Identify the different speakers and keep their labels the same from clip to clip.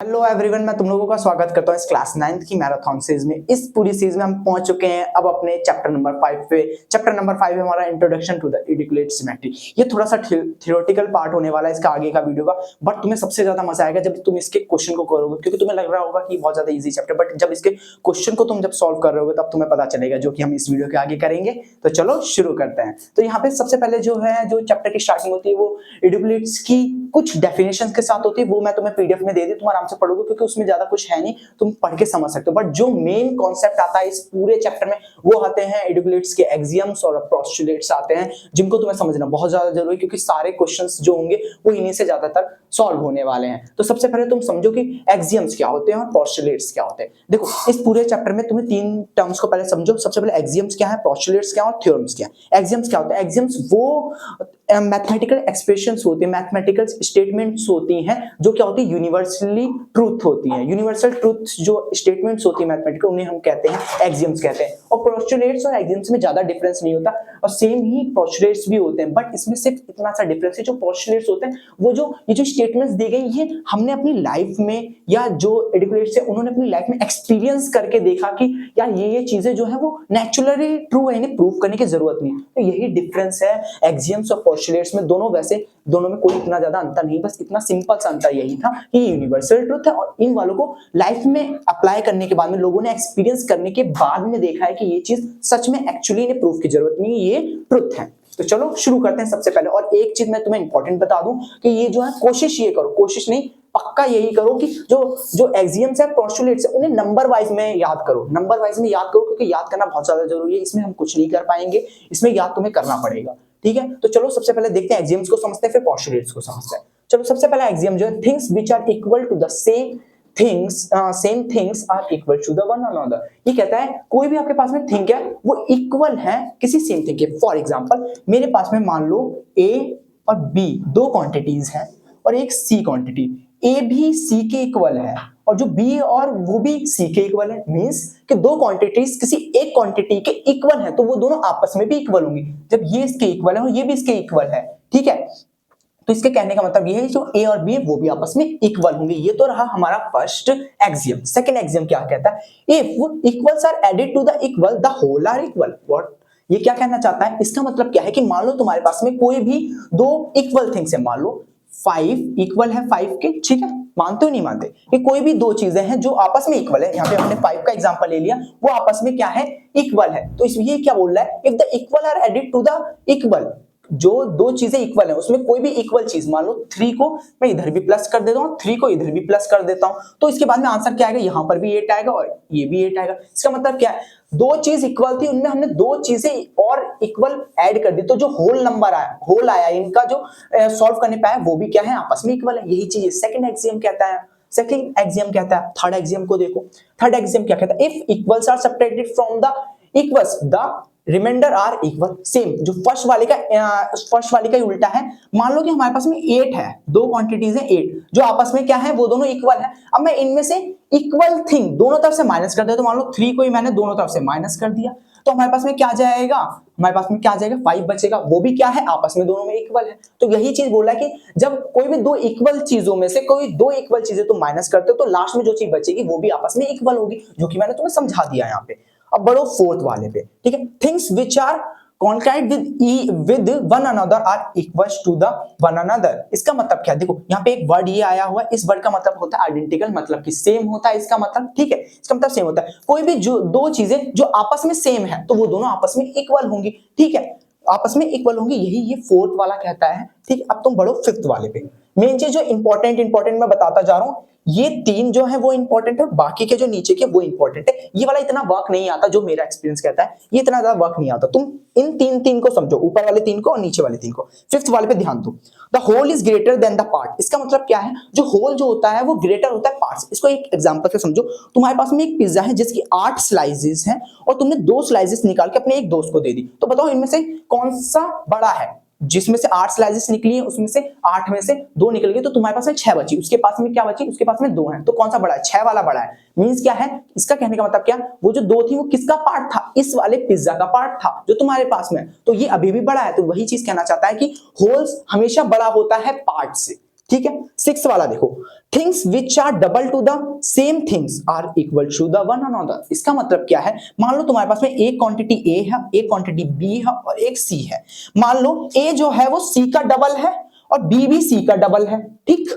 Speaker 1: Hello everyone, मैं तुम लोगों का स्वागत करता हूं इस क्लास 9th की मैराथन सीरीज में। इस पूरी सीरीज में हम पहुंच चुके हैं अब अपने चैप्टर नंबर 5 पे। चैप्टर नंबर 5 है हमारा इंट्रोडक्शन टू द एडिकुलेट सिमेट्री। ये थोड़ा सा थियोरेटिकल पार्ट होने वाला है इसका आगे का वीडियो का, बट तुम्हें सबसे ज्यादा मजा आएगा जब तुम इसके क्वेश्चन को करोगे, क्योंकि तुम्हें लग रहा होगा कि बहुत ज्यादा इजी चैप्टर, बट जब इसके क्वेश्चन को तुम जब सॉल्व कर रहे हो तब तुम्हें पता चलेगा, जो कि हम इस वीडियो के आगे करेंगे। तो चलो शुरू करते हैं। तो यहाँ पे सबसे पहले जो चैप्टर की स्टार्टिंग होती है वो एडिकुलेट्स की कुछ डेफिनेशन के साथ होती है। वो मैं तुम्हें पीडीएफ में दे दी, तुम आराम से पढ़ोगे क्योंकि उसमें ज्यादा कुछ है नहीं, तुम पढ़ के समझ सकते हो। बट जो मेन कॉन्सेप्ट आता है इस पूरे चैप्टर में वो आते हैं एडिकुलेट्स के एक्सियम्स और पोस्टुलेट्स आते हैं, जिनको तुम्हें समझना बहुत ज्यादा जरूरी है, क्योंकि सारे क्वेश्चंस जो होंगे वो इन्हीं से ज्यादातर सॉल्व होने वाले हैं। तो सबसे पहले तुम समझो कि एक्सियम्स क्या होते हैं और पोस्टुलेट्स क्या होते हैं। देखो, इस पूरे चैप्टर में तुम्हें तीन टर्म्स को पहले समझो। सबसे पहले एक्सियम्स क्या है, पोस्टुलेट्स क्या है और थ्योरम्स क्या है। एक्सियम्स क्या होता है? एक्सियम्स वो मैथमेटिकल एक्सप्रेशंस होती है, मैथमेटिकल स्टेटमेंट्स होती हैं जो क्या होती है, यूनिवर्सली ट्रूथ होती है। यूनिवर्सल ट्रूथ जो स्टेटमेंट्स होती है मैथमेटिकल, उन्हें हम कहते हैं एक्सियम्स कहते हैं। और पोस्टुलेट्स और एक्सियम्स में ज्यादा डिफरेंस नहीं होता, और सेम ही पोस्टुलेट्स भी होते हैं, बट इसमें सिर्फ इतना सा डिफरेंस है। जो पोस्टुलेट्स होते हैं वो ये जो स्टेटमेंट्स दी गई ये हमने अपनी लाइफ में, या जो एडिकुलेट्स है उन्होंने अपनी लाइफ में एक्सपीरियंस करके देखा कि यार ये चीजें जो है वो नेचुरली ट्रू है, इन्हें प्रूव करने की जरूरत नहीं। तो यही डिफरेंस है एक्सियम्स और पोस्टुलेट्स में। दोनों वैसे दोनों में कोई इतना ज्यादा अंतर नहीं, बस इतना सिंपल सा अंतर यही था कि ये यूनिवर्सल ट्रुथ है, और इन वालों को लाइफ में अप्लाई करने के बाद में, लोगों ने एक्सपीरियंस करने के बाद में देखा है कि ये चीज सच में एक्चुअली इन्हें प्रूफ की जरूरत नहीं है, ये ट्रुथ है। तो चलो शुरू करते हैं सबसे पहले। और एक चीज मैं तुम्हें इंपॉर्टेंट बता दूं कि ये जो है कोशिश ये करो, कोशिश नहीं पक्का यही करो कि जो एक्सियम्स है पोस्टुलेट्स है उन्हें नंबर वाइज में याद करो, नंबर वाइज में याद करो, क्योंकि याद करना बहुत ज्यादा जरूरी है। इसमें हम कुछ नहीं कर पाएंगे, इसमें याद तुम्हें करना पड़ेगा, ठीक है। तो चलो सबसे पहले देखते हैं एक्सियम्स को समझते हैं, फिर पोस्टुलेट्स को समझते हैं। चलो सबसे पहला एक्सियम जो है, things which are equal to the same things are equal to the one another. ये कहता है कोई भी आपके पास में थिंग है वो इक्वल है किसी सेम थिंग के। फॉर एग्जांपल मेरे पास में मान लो ए और बी दो क्वांटिटीज हैं, और एक सी क्वांटिटी। ए भी सी के इक्वल है और जो बी और वो भी सी के इक्वल है। मींस कि दो क्वांटिटीज किसी एक क्वांटिटी के इक्वल है तो वो दोनों आपस में भी इक्वल होंगी। जब ये इसके इक्वल है और ये भी इसके इक्वल है, ठीक है, तो इसके कहने का मतलब ये है जो ए और बी है वो भी आपस में इक्वल होंगे। ये तो रहा हमारा फर्स्ट एक्सियम। सेकंड एक्सियम क्या कहता है? If equals are added to the equal the whole are equal. What ये क्या कहना चाहता है? इसका मतलब क्या है कि मान लो तुम्हारे पास में कोई भी दो इक्वल थिंग्स है, मान लो 5 इक्वल है 5 के, ठीक है, मानते हो नहीं मानते कि कोई भी दो चीजें हैं जो आपस में इक्वल है। यहाँ पे हमने 5 का एग्जांपल ले लिया, वो आपस में क्या है, इक्वल है। तो ये क्या बोल रहा है? If the equal are added to the equal, जो दो चीजें इक्वल है उसमें कोई भी इक्वल चीज, मान लो 3 को मैं इधर भी प्लस कर देता हूँ, 3 को इधर भी प्लस कर देता हूँ, तो इसके बाद में आंसर क्या आएगा? यहाँ पर भी 8 आएगा और ये भी 8 आएगा। इसका मतलब क्या है? दो चीज इक्वल थी, उनमें हमने दो चीजें और इक्वल ऐड कर दी, तो जो होल नंबर आया, होल आया, इनका जो सॉल्व करने पाया वो भी क्या है, आपस में इक्वल है। यही चीज सेकंड एक्सियम कहता है। सेकंड एक्सियम कहता है। थर्ड एक्सियम को देखो, थर्ड एक्सियम क्या कहता है? If equals are subtracted from the equals the reminder are equal. Same जो फर्स्ट वाले का ही उल्टा है। मान लो कि हमारे पास में 8 है, दो क्वांटिटीज है 8 जो आपस में क्या है, वो दोनों इक्वल है। अब मैं इनमें से इक्वल थिंग दोनों तरफ से माइनस कर दिया, तो मान लो 3 को ही मैंने दोनों तरफ से माइनस कर दिया, तो हमारे पास में क्या जाएगा? हमारे पास में क्या जाएगा? 5 बचेगा, वो भी क्या है, आपस में दोनों में इक्वल है। तो यही चीज बोला कि जब कोई भी दो इक्वल चीजों में से कोई दो इक्वल चीजें तुम माइनस करते हो तो लास्ट में जो चीज बचेगी वो भी आपस में इक्वल होगी, जो कि मैंने तुम्हें समझा दिया यहाँ पे। अब बढ़ो फोर्थ वाले पे, ठीक है। Things which are concurrent with one another are equals to the one another. इसका मतलब क्या है? देखो यहाँ पे एक वर्ड ये आया हुआ है, इस वर्ड का मतलब होता है आइडेंटिकल, मतलब कि सेम होता है इसका मतलब, ठीक है, इसका मतलब सेम होता है। कोई भी जो दो चीजें जो आपस में सेम है तो वो दोनों आपस में इक्वल होंगी, ठीक है, आपस में इक्वल होंगी। यही ये फोर्थ वाला कहता है, ठीक। अब तुम बढ़ो फिफ्थ वाले पे। मेन चीज जो इंपॉर्टेंट मैं बताता जा रहा हूं, ये तीन जो है वो इंपॉर्टेंट है, बाकी के जो नीचे के वो इंपॉर्टेंट है। ये वाला इतना वर्क नहीं आता, जो मेरा एक्सपीरियंस कहता है ये इतना ज्यादा वर्क नहीं आता। तुम इन तीन को समझो, ऊपर वाले तीन को और नीचे वाले तीन को। फिफ्थ वाले पे ध्यान दो। The whole is greater than the part. इसका मतलब क्या है? जो होल जो होता है वो ग्रेटर होता है पार्ट। इसको एक एग्जांपल से समझो। तुम्हारे पास में एक पिज्जा है जिसकी 8 स्लाइसेस हैं और तुमने 2 स्लाइसेस निकाल के अपने एक दोस्त को दे दी, तो बताओ इनमें से कौन सा बड़ा है? जिसमें से 8 स्लाइसेस निकली है उसमें से 8 में से 2 निकल गए, तो तुम्हारे पास में 6 बची। उसके पास में क्या बची? उसके पास में 2 है, तो कौन सा बड़ा है? 6 वाला बड़ा है। मींस क्या है इसका कहने का मतलब? क्या वो जो 2 थी वो किसका पार्ट था? इस वाले पिज्जा का पार्ट था जो तुम्हारे पास में, तो ये अभी भी बड़ा है। तो वही चीज कहना चाहता है कि होल्स हमेशा बड़ा होता है पार्ट से, ठीक है। 6 वाला देखो, things which are double to the same things are equal to the one another. इसका मतलब क्या है, मान लो तुम्हारे पास में एक क्वांटिटी ए है, एक क्वांटिटी बी है और एक सी है। मान लो ए जो है वो सी का डबल है और बी भी सी का डबल है, ठीक।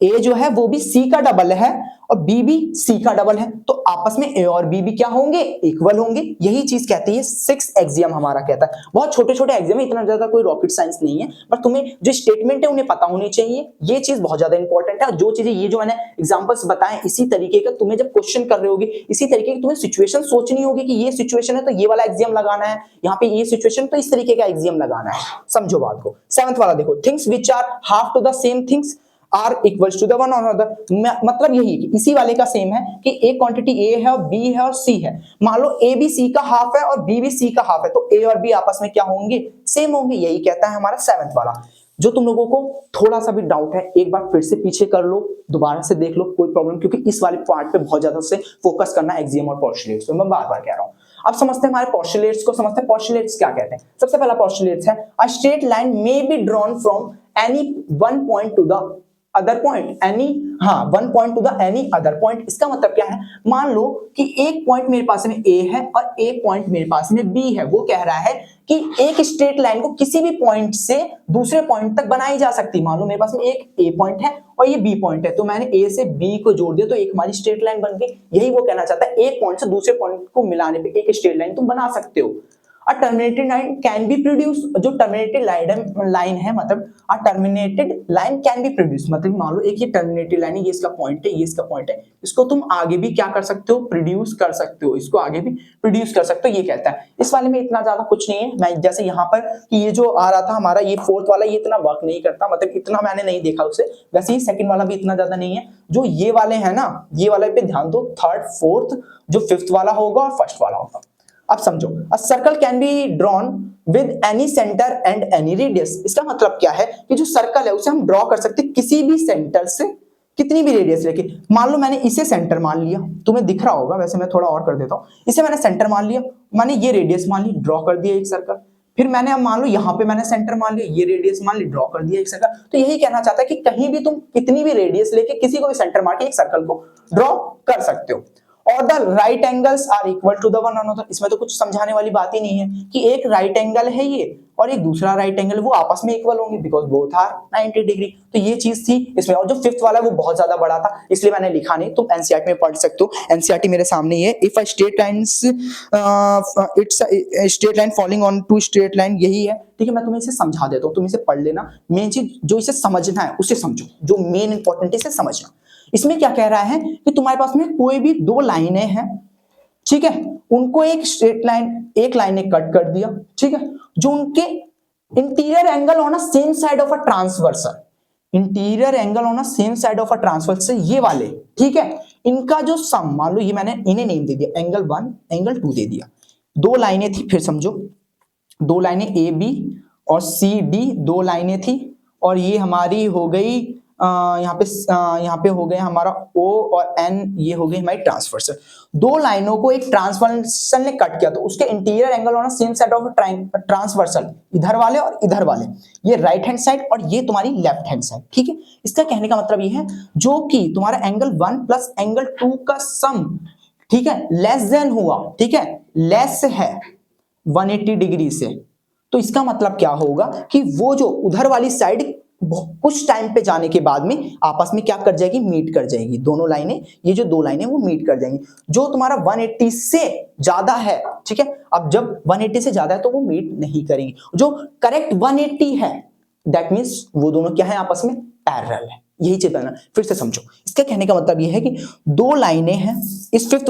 Speaker 1: ए जो है वो भी सी का डबल है और बी भी सी का डबल है, तो आपस में ए और बी भी क्या होंगे, इक्वल होंगे। यही चीज कहती है 6 एक्सियम हमारा कहता है। बहुत छोटे छोटे एक्सियम है, इतना ज्यादा कोई रॉकेट साइंस नहीं है, पर तुम्हें जो स्टेटमेंट है उन्हें पता होनी चाहिए। ये चीज बहुत ज्यादा इंपॉर्टेंट है। और जो चीजें ये जो मैंने एग्जांपल्स बताए, इसी तरीके का तुम्हें जब क्वेश्चन कर रहे होगे, इसी तरीके की तुम्हें सिचुएशन सोचनी होगी कि ये सिचुएशन है तो ये वाला एक्सियम लगाना है, यहाँ पे ये सिचुएशन तो इस तरीके का एक्सियम लगाना है। समझो बात को। 7th वाला देखो, things which are half to the same things are equals to the one another. मतलब यही कि इसी वाले का सेम है कि एक क्वांटिटी ए है और बी है और सी है। मान लो ए भी सी का हाफ है और बी भी सी का हाफ है, तो ए और बी आपस में क्या होंगे, सेम होंगे। यही कहता है हमारा 7th वाला। जो तुम लोगों को थोड़ा सा भी डाउट है, एक बार फिर से पीछे कर लो, दोबारा से देख लो, कोई प्रॉब्लम, क्योंकि इस वाले पार्ट पे बहुत ज्यादा से फोकस करना एक्सियम और पोस्टुलेट्स, तो मैं बार बार कह रहा हूं। अब समझते हैं हमारे पोस्टुलेट्स को, समझते हैं पोस्टुलेट्स क्या कहते हैं। सबसे पहला पोस्टुलेट्स है a straight line may be drawn from any one point to the other point, any, हाँ, one point to the any other point. इसका मतलब क्या है, मान लो कि एक पॉइंट मेरे पास में ए है और एक पॉइंट मेरे पास में बी है। वो कह रहा है कि एक स्ट्रेट लाइन को किसी भी पॉइंट से दूसरे पॉइंट तक बनाई जा सकती। मान लो मेरे पास में एक ए पॉइंट है और ये बी पॉइंट है, तो मैंने ए से बी को जोड़ दिया तो एक हमारी स्ट्रेट लाइन बन गई। यही वो कहना चाहता है, एक पॉइंट से दूसरे पॉइंट को मिलाने पे एक स्ट्रेट लाइन तुम बना सकते हो। A terminated line can be produced, जो terminated line है, मतलब a terminated line can be produced, मतलब मान लो एक ये terminated line है, ये इसका पॉइंट है, ये इसका पॉइंट है, इसको तुम आगे भी क्या कर सकते हो, प्रोड्यूस कर सकते हो, इसको आगे भी प्रोड्यूस कर सकते हो। ये कहता है। इस वाले में इतना ज्यादा कुछ नहीं है। मैं जैसे यहाँ पर कि ये जो आ रहा था हमारा ये 4th वाला, ये इतना वर्क नहीं करता, मतलब इतना मैंने नहीं देखा उसे। वैसे ही 2nd वाला भी इतना ज्यादा नहीं है। जो ये वाले है ना, ये वाले पे ध्यान दो, 3rd 4th, जो 5th वाला होगा और 1st वाला होगा। अब समझो, a circle can be drawn with any centre and any radius. इसका मतलब क्या है कि जो सर्कल है उसे हम ड्रॉ कर सकते हैं किसी भी सेंटर से, कितनी भी रेडियस लेके। मान लो मैंने इसे सेंटर मान लिया, तुम्हें दिख रहा होगा, वैसे मैं थोड़ा और कर देता हूं। इसे मैंने सेंटर मान लिया, मैंने ये रेडियस मान ली, ड्रॉ कर दिया एक सर्कल। फिर मैंने अब मान लो यहाँ पे मैंने सेंटर मान लिया, ये रेडियस मान ली, ड्रॉ कर दिया एक सर्कल। तो यही कहना चाहता है कि कहीं भी तुम कितनी भी रेडियस लेके किसी को भी सेंटर मार के एक सर्कल को ड्रॉ कर सकते हो। और the right angles are equal to the one another. इसमें तो कुछ समझाने वाली बात ही नहीं है कि एक राइट एंगल है ये और एक दूसरा राइट एंगल, वो आपस में इक्वल होंगे बिकॉज बोथ आर 90 डिग्री। तो ये चीज थी इसमें। और जो 5th वाला है वो बहुत ज्यादा बड़ा था, इसलिए मैंने लिखा नहीं, तुम एनसीईआरटी में पढ़ सकते हो। एनसीईआरटी मेरे सामने ये, if a straight lines its straight line falling on two straight line, यही है। ठीक है, मैं तुम्हें इसे समझा देता हूँ, तुम इसे पढ़ लेना। मेन चीज जो इसे समझना है उसे समझो, जो मेन इंपॉर्टेंट है इसे समझना। इसमें क्या कह रहा है कि तुम्हारे पास में कोई भी दो लाइनें हैं, ठीक है, उनको एक स्ट्रेट लाइन, एक लाइन ने कट कर दिया, ठीक है, जो उनके interior angle on a same side of a transversal, interior angle on a same side of a transversal, ये वाले, ठीक है, इनका जो सम, मान लो ये मैंने इन्हें नेम दे दिया, एंगल 1 एंगल 2 दे दिया। दो लाइनें थी, फिर समझो, दो लाइनें ए बी और सी डी, दो लाइनें थी, और ये हमारी हो गई यहाँ पे हो गया हमारा O और N, ये हो गई हमारी ट्रांसवर्सल। दो लाइनों को एक ट्रांसवर्सल ने कट किया, तो उसके interior angle on same side of transversal, इधर वाले और इधर वाले, ये राइट हैंड साइड और ये तुम्हारी लेफ्ट हैंड साइड, ठीक है। इसका कहने का मतलब ये है जो कि तुम्हारा एंगल 1 प्लस एंगल 2 का सम, ठीक है, लेस देन हुआ, ठीक है, लेस है 180 डिग्री से, तो इसका मतलब क्या होगा कि वो जो उधर वाली साइड कुछ टाइम पे जाने के बाद में आपस में क्या कर जाएगी, मीट कर जाएगी। दोनों लाइनें, ये जो दो लाइनें वो मीट कर जाएंगी। जो तुम्हारा 180 से ज्यादा है, ठीक है, अब जब 180 से ज्यादा है तो वो मीट नहीं करेंगी। जो करेक्ट 180 है, दैट मींस वो दोनों क्या है, आपस में पैरेलल है। यही चीज है ना, फिर से समझो। इसका कहने का मतलब ये है कि दो लाइनें हैं, इस फिफ्थ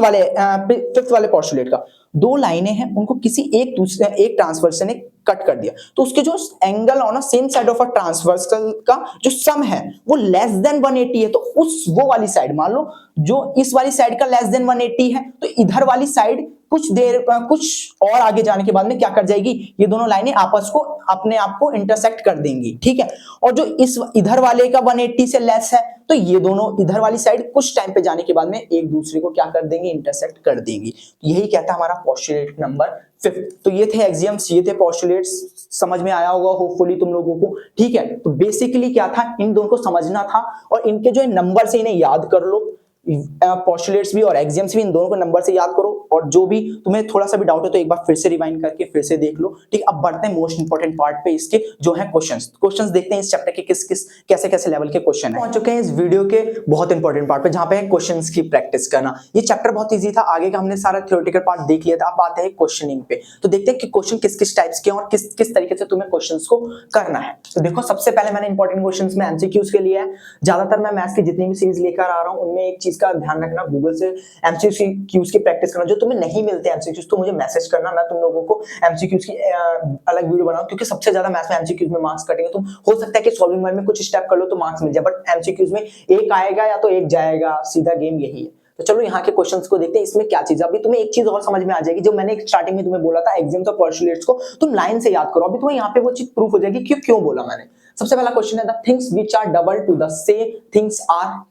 Speaker 1: वाले पोस्टुलेट का, दो लाइनें हैं, उनको किसी एक दूसरे एक ट्रांसवर्सल ने कट कर दिया, तो उसके जो angle on same side of a transversal का जो सम है वो लेस देन 180 है। तो उस वो वाली साइड, मान लो जो इस वाली साइड का लेस देन 180 है, तो इधर वाली साइड कुछ देर कुछ और आगे जाने के बाद में क्या कर जाएगी, ये दोनों लाइनें आपस को अपने आप को इंटरसेक्ट कर देंगी, ठीक है। और जो इस इधर वाले का 180 से लेस है तो ये दोनों इधर वाली साइड कुछ टाइम पे जाने के बाद में एक दूसरे को क्या कर देंगे, इंटरसेक्ट कर देंगी। यही कहता है हमारा पोस्टुलेट नंबर 5। तो ये थे एग्जियम्स, ये थे पोस्टुलेट्स, समझ में आया होगा होपफुली तुम लोगों को, ठीक है। तो बेसिकली क्या था, इन दोनों को समझना था और इनके जो नंबर से इन्हें याद कर लो, पोस्टुलेट्स भी और एक्सियम्स भी, इन दोनों को नंबर से याद करो। और जो भी तुम्हें थोड़ा सा भी डाउट है तो एक बार फिर से रिवाइंड करके फिर से देख लो, ठीक। अब बढ़ते हैं मोस्ट इंपोर्टेंट पार्ट पे, इसके जो है क्वेश्चंस देखते हैं इस चैप्टर के किस किस कैसे कैसे लेवल के क्वेश्चन है। पहुंच चुके हैं इस वीडियो के बहुत इंपॉर्टेंट पार्ट पे, जहां पे है क्वेश्चंस की प्रैक्टिस करना। ये चैप्टर बहुत ईजी था, आगे का हमने सारा थ्योरेटिकल पार्ट देख लिया था। अब आते हैं क्वेश्चनिंग पे, तो देखते हैं कि क्वेश्चन किस किस टाइप्स के और किस किस तरीके से तुम्हें क्वेश्चंस को करना है। तो देखो, सबसे पहले मैंने इंपॉर्टेंट क्वेश्चंस में एमसीक्यूज के लिए है। ज्यादातर मैं मैथ्स की जितनी भी सीरीज लेकर आ रहा हूं उनमें एक चीज का ध्यान रखना, गूगल से एमसीक्यूज की प्रैक्टिस करना। जो तुम्हें नहीं मिलते एमसीक्यूज तो मुझे मैसेज करना, मैं तुम लोगों को एमसीक्यूज की अलग वीडियो बनाऊं, क्योंकि सबसे ज्यादा मैथ्स में एमसीक्यूज में मार्क्स कटेंगे। तुम हो सकता है कि सॉल्विंग में कुछ स्टेप कर लो तो मार्क्स मिल जाए, बट एमसीक्यूज में एक आएगा या तो एक जाएगा, सीधा गेम यही है। तो चलो यहाँ के क्वेश्चंस को देखते हैं, इसमें क्या चीज है। अभी तुम्हें एक चीज और समझ में आ जाएगी, जो मैंने स्टार्टिंग में तुम्हें बोला था एग्जाम्स और पोस्टुलेट्स को तुम लाइन से याद करो। अभी तुम्हें यहाँ पे वो चीज प्रूफ हो जाएगी क्यों बोला मैंने। सबसे पहला क्वेश्चन है, the things which are double to the same things are,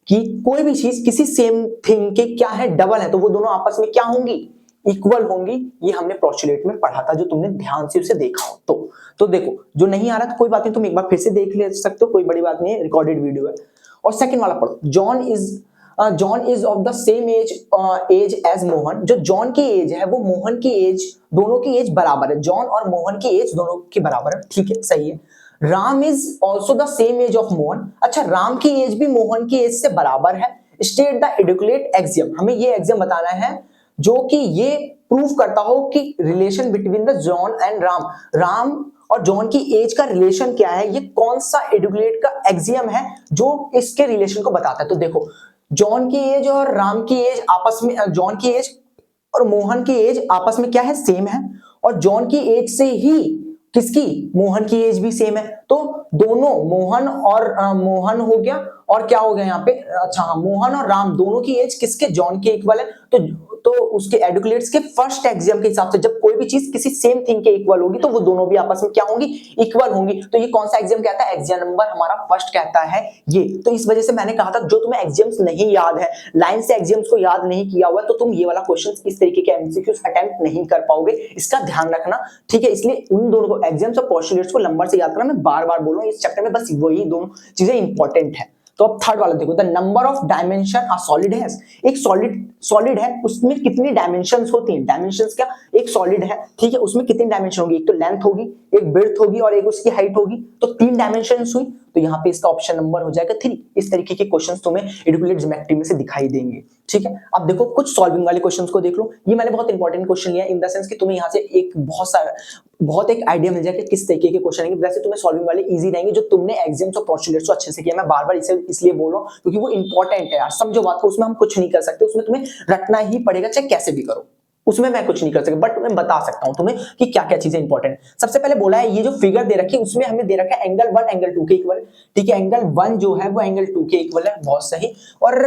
Speaker 1: कि कोई भी चीज किसी सेम थिंग के क्या है, डबल है, तो वो दोनों आपस में क्या होंगी, इक्वल होंगी। ये हमने पोस्टुलेट में पढ़ा था, जो तुमने ध्यान से उसे देखा हो तो देखो, जो नहीं आ रहा तो कोई बात नहीं, तुम एक बार फिर से देख ले सकते हो, कोई बड़ी बात नहीं है, रिकॉर्डेड वीडियो है। और सेकंड वाला पढ़ो, John is of the same age as Mohan. जो जॉन की एज है वो मोहन की एज, दोनों की एज बराबर है। जॉन और मोहन की एज दोनों की बराबर है, ठीक है, सही है। Ram is also the same age of Mohan. अच्छा, राम की एज भी मोहन की एज से बराबर है। स्टेट द एडुकेट एक्सियम, हमें ये एक्सियम बताना है जो कि ये प्रूव करता हो कि relation between the John and Ram और जॉन की एज का रिलेशन क्या है। ये कौन सा एडुकेट का एक्सियम है जो इसके रिलेशन को बताता है। तो देखो, जॉन की एज और राम की एज आपस में, जॉन की एज और मोहन की एज आपस में क्या है, सेम है। और जॉन की एज से ही किसकी, मोहन की एज भी सेम है। तो दोनों मोहन और मोहन हो गया, और क्या हो गया यहाँ पे, अच्छा हाँ, मोहन और राम दोनों की एज किसके, जॉन के इक्वल है। तो उसके एडुकेट्स के फर्स्ट एक्सियम के हिसाब से जब कोई भी चीज किसी सेम थिंग के इक्वल होगी तो वो दोनों भी आपस में क्या होंगी, इक्वल होंगी। तो ये कौन सा एक्सियम कहता है, एक्सियम नंबर हमारा फर्स्ट कहता है ये। तो इस वजह से मैंने कहा था, जो तुम्हें एक्सियम्स नहीं याद है, लाइन से एक्सियम्स को याद नहीं किया हुआ, तो तुम ये वाला क्वेश्चन इस तरीके के एमसीक्यूज अटेम्प्ट नहीं कर पाओगे, इसका ध्यान रखना, ठीक है। इसलिए उन दोनों को, एक्सियम्स और पोस्टुलेट्स को नंबर से याद करना। मैं बार बार बोल रहा हूँ, इस चैप्टर में बस वही दोनों चीजें इंपॉर्टेंट है। तो अब थर्ड वाला देखो, the number of dimension a solid है। एक सॉलिड है, उसमें कितनी डायमेंशंस होती हैं, डायमेंशंस क्या, एक सॉलिड है, ठीक है, उसमें कितनी डायमेंशन होगी, एक तो लेंथ होगी, एक ब्रेड्थ होगी और एक उसकी हाइट होगी, तो 3 डायमेंशंस हुई। तो यहाँ पे इसका ऑप्शन नंबर हो जाएगा 3। इस तरीके के क्वेश्चंस तुम्हें एडुकेट ज्योमेट्री में से दिखाई देंगे, ठीक है। अब देखो, कुछ सॉल्विंग वाले क्वेश्चंस को देख लो। ये मैंने बहुत इंपॉर्टेंट क्वेश्चन लिया, इन द सेंस कि तुम्हें यहाँ से एक बहुत एक आइडिया मिल जाएगा किस तरीके के क्वेश्चन आएंगे। वैसे तुम्हें सॉल्विंग वाले इजी रहेंगे, जो तुमने एग्जाम्स और पोस्टुलेट्स को अच्छे से किया। मैं बार बार इसे इसलिए बोल रहा हूँ क्योंकि वो इंपॉर्टेंट है यार, समझो बात को, उसमें हम कुछ नहीं कर सकते, उसमें तुम्हें रटना ही पड़ेगा, चाहे कैसे भी करो, उसमें मैं कुछ नहीं कर सकता, बट मैं बता सकता हूं तुम्हें कि क्या क्या चीजें इंपॉर्टेंट। सबसे पहले बोला है, ये जो फिगर दे रखी है उसमें हमें दे रखा है एंगल 1 एंगल 2 के इक्वल, ठीक है। एंगल 1 जो है वो एंगल 2 के इक्वल है, बहुत सही। और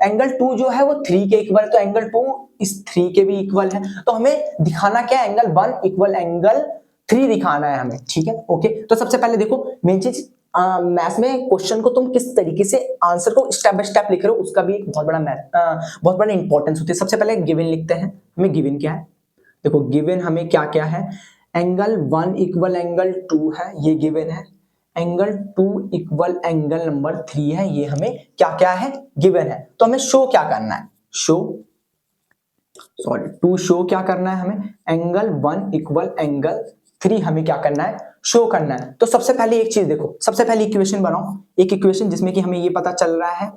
Speaker 1: एंगल 2 जो है वो 3 के इक्वल है, तो एंगल 2 इस 3 के भी इक्वल है। तो हमें दिखाना क्या है, एंगल 1 इक्वल एंगल 3 दिखाना है हमें, ठीक है, ओके। तो सबसे पहले देखो, मेन चीज मैथ्स में क्वेश्चन को तुम किस तरीके से आंसर को स्टेप बाय स्टेप लिख रहे हो, उसका भी एक बहुत बड़ा इंपॉर्टेंस होती है। सबसे पहले गिवन लिखते हैं, हमें गिवन क्या है, देखो गिवन हमें क्या क्या है, एंगल 1 इक्वल एंगल 2 है, ये गिवन है। एंगल 2 इक्वल एंगल नंबर 3 है, ये हमें क्या क्या है, गिवन है। तो हमें शो क्या करना है, टू शो क्या करना है हमें, एंगल 1 इक्वल एंगल 3 हमें क्या करना है, शो करना है। तो सबसे पहले एक चीज देखो, सबसे पहले इक्वेशन बनाओ, एक इक्वेशन जिसमें कि हमें ये पता चल रहा है,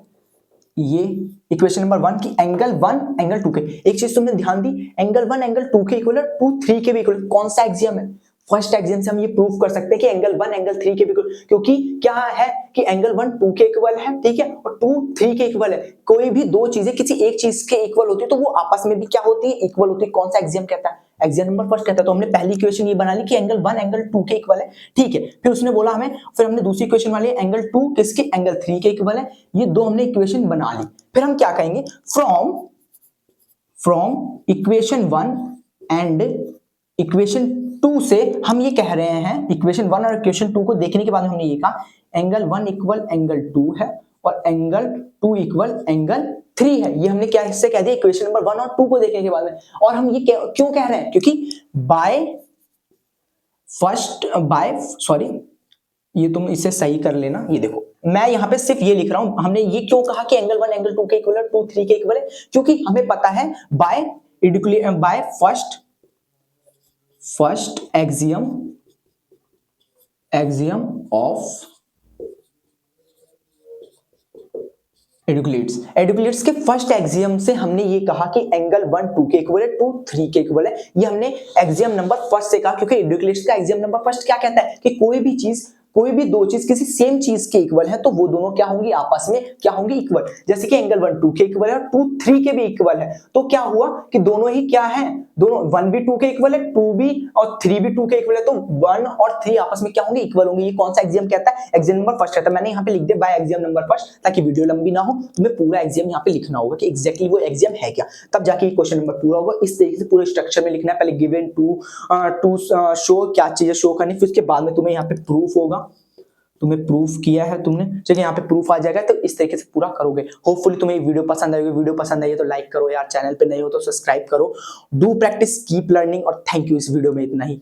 Speaker 1: ये इक्वेशन नंबर 1 की एंगल 1 एंगल 2 के, एक चीज तुमने ध्यान दी, एंगल 1 एंगल 2 के इक्वल है, 2 3 के भी इक्वल। कौन सा एक्सियम है, फर्स्ट एक्सियम से हम ये प्रूव कर सकते हैं कि एंगल 1 एंगल 3 के भी इक्वल, क्योंकि क्या है कि एंगल 1 2 के इक्वल है, ठीक है, और 2 3 के इक्वल है। कोई भी दो चीजें किसी एक चीज के इक्वल होती है तो वो आपस में भी क्या होती है, इक्वल होती है। कौन सा एक्सियम कहता है, एक्सियम नंबर फर्स्ट कहता है। तो हमने पहली इक्वेशन ये बना ली कि एंगल 1 एंगल 2 के इक्वल है, ठीक है। फिर उसने बोला हमें, फिर हमने दूसरी इक्वेशन वाली एंगल 2 किसके, एंगल 3 के इक्वल है। ये दो हमने इक्वेशन बना ली। फिर हम क्या कहेंगे, फ्रॉम इक्वेशन 1 एंड इक्वेशन 2 से हम ये कह रहे हैं, इक्वेशन 1 और इक्वेशन 2 को देखने के बाद हमने ये कहा एंगल 1 इक्वल एंगल 2 है और एंगल 2 इक्वल एंगल 3 है। ये हमने क्या इससे कह दिया इक्वेशन नंबर 1 और 2 को देखने के बाद में। और हम ये क्यों कह रहे हैं, क्योंकि सॉरी ये तुम इसे सही कर लेना। ये देखो मैं यहाँ पे सिर्फ ये लिख रहा हूं, हमने ये क्यों कहा कि एंगल 1 एंगल 2 के इक्वल है, 2 3 के इक्वल है, क्योंकि हमें पता है बाय फर्स्ट एक्सियम ऑफ एडिकुलेट्स के फर्स्ट एक्सियम से हमने ये कहा कि एंगल 1 2 के इक्वल है, 2 3 के इक्वल है। ये हमने एक्सियम नंबर फर्स्ट से कहा, क्योंकि एडिकुलेट्स का एक्सियम नंबर फर्स्ट क्या कहता है कि कोई भी दो चीज किसी सेम चीज के इक्वल है तो वो दोनों क्या होंगी, आपस में क्या होंगी, इक्वल। जैसे कि एंगल 1 2 के इक्वल है और 2 3 के भी इक्वल है, तो क्या हुआ कि दोनों ही क्या है, दोनों 1 भी 2 के इक्वल है, 2 भी और 3 भी 2 के इक्वल है, तो 1 और 3 आपस में क्या होंगे, इक्वल होंगे। ये कौन सा एक्सियम कहता है, एक्सियम नंबर फर्स्ट कहता है। मैंने यहाँ पे लिख दिया बाय एक्सियम नंबर फर्स्ट, ताकि वीडियो लंबी ना हो, तुम्हें पूरा एक्सियम यहाँ पे लिखना होगा कि एग्जैक्टली वो एक्सियम है क्या, तब जाके क्वेश्चन नंबर पूरा होगा। इस तरीके से पूरे स्ट्रक्चर में लिखना है, पहले गिवन टू शो क्या चीजें शो करनी, फिर उसके बाद में तुम्हें यहाँ पे प्रूफ होगा, तुम्हें प्रूफ किया है तुमने, चलिए यहाँ पे प्रूफ आ जाएगा, तो इस तरीके से पूरा करोगे। होपफुली तुम्हें वीडियो पसंद आएगी, वीडियो पसंद आई है तो लाइक करो यार, चैनल पे नए हो तो सब्सक्राइब करो। डू प्रैक्टिस, कीप लर्निंग और थैंक यू। इस वीडियो में इतना ही।